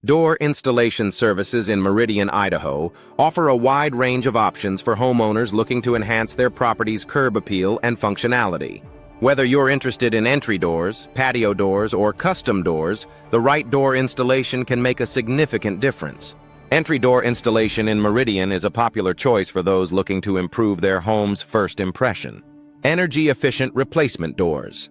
Door installation services in Meridian, Idaho offer a wide range of options for homeowners looking to enhance their property's curb appeal and functionality. Whether you're interested in entry doors, patio doors, or custom doors, the right door installation can make a significant difference. Entry door installation in Meridian is a popular choice for those looking to improve their home's first impression. Energy-efficient replacement doors.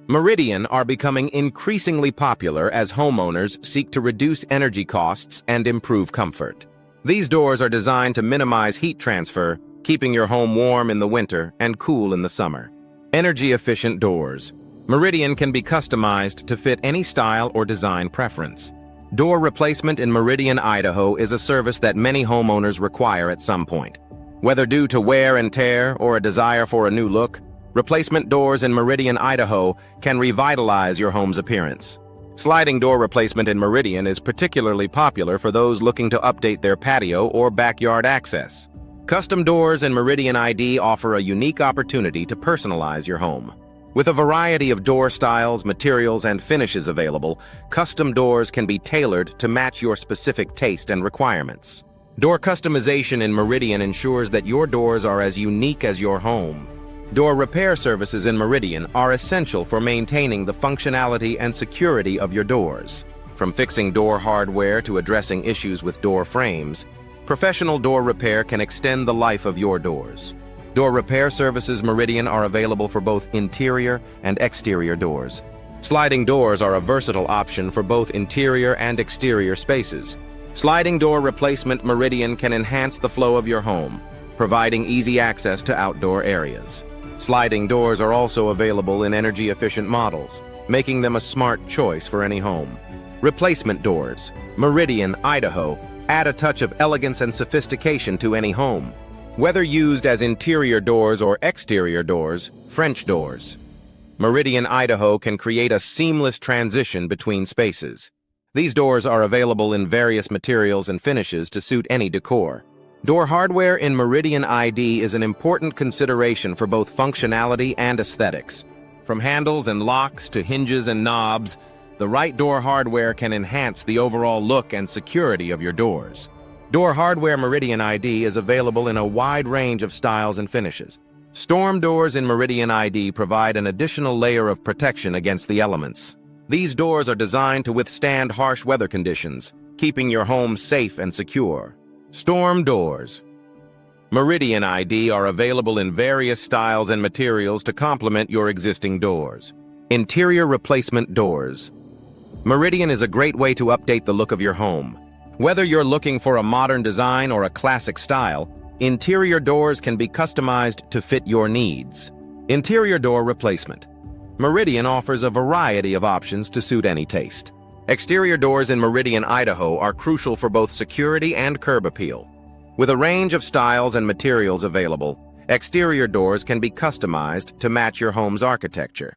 Meridian are becoming increasingly popular as homeowners seek to reduce energy costs and improve comfort. These doors are designed to minimize heat transfer, keeping your home warm in the winter and cool in the summer. Energy-efficient doors. Meridian can be customized to fit any style or design preference. Door replacement in Meridian, Idaho is a service that many homeowners require at some point. Whether due to wear and tear or a desire for a new look, replacement doors in Meridian, Idaho can revitalize your home's appearance. Sliding door replacement in Meridian is particularly popular for those looking to update their patio or backyard access. Custom doors in Meridian ID offer a unique opportunity to personalize your home. With a variety of door styles, materials, and finishes available, custom doors can be tailored to match your specific taste and requirements. Door customization in Meridian ensures that your doors are as unique as your home. Door repair services in Meridian are essential for maintaining the functionality and security of your doors. From fixing door hardware to addressing issues with door frames, professional door repair can extend the life of your doors. Door repair services Meridian are available for both interior and exterior doors. Sliding doors are a versatile option for both interior and exterior spaces. Sliding door replacement Meridian can enhance the flow of your home, providing easy access to outdoor areas. Sliding doors are also available in energy-efficient models, making them a smart choice for any home. Replacement doors. Meridian, Idaho, add a touch of elegance and sophistication to any home. Whether used as interior doors or exterior doors, French doors. Meridian, Idaho can create a seamless transition between spaces. These doors are available in various materials and finishes to suit any decor. Door hardware in Meridian ID is an important consideration for both functionality and aesthetics. From handles and locks to hinges and knobs, the right door hardware can enhance the overall look and security of your doors. Door hardware Meridian ID is available in a wide range of styles and finishes. Storm doors in Meridian ID provide an additional layer of protection against the elements. These doors are designed to withstand harsh weather conditions, keeping your home safe and secure. Storm doors. Meridian ID are available in various styles and materials to complement your existing doors. Interior replacement doors. Meridian is a great way to update the look of your home. Whether you're looking for a modern design or a classic style, interior doors can be customized to fit your needs. Interior door replacement. Meridian offers a variety of options to suit any taste. Exterior doors in Meridian, Idaho are crucial for both security and curb appeal. With a range of styles and materials available, exterior doors can be customized to match your home's architecture.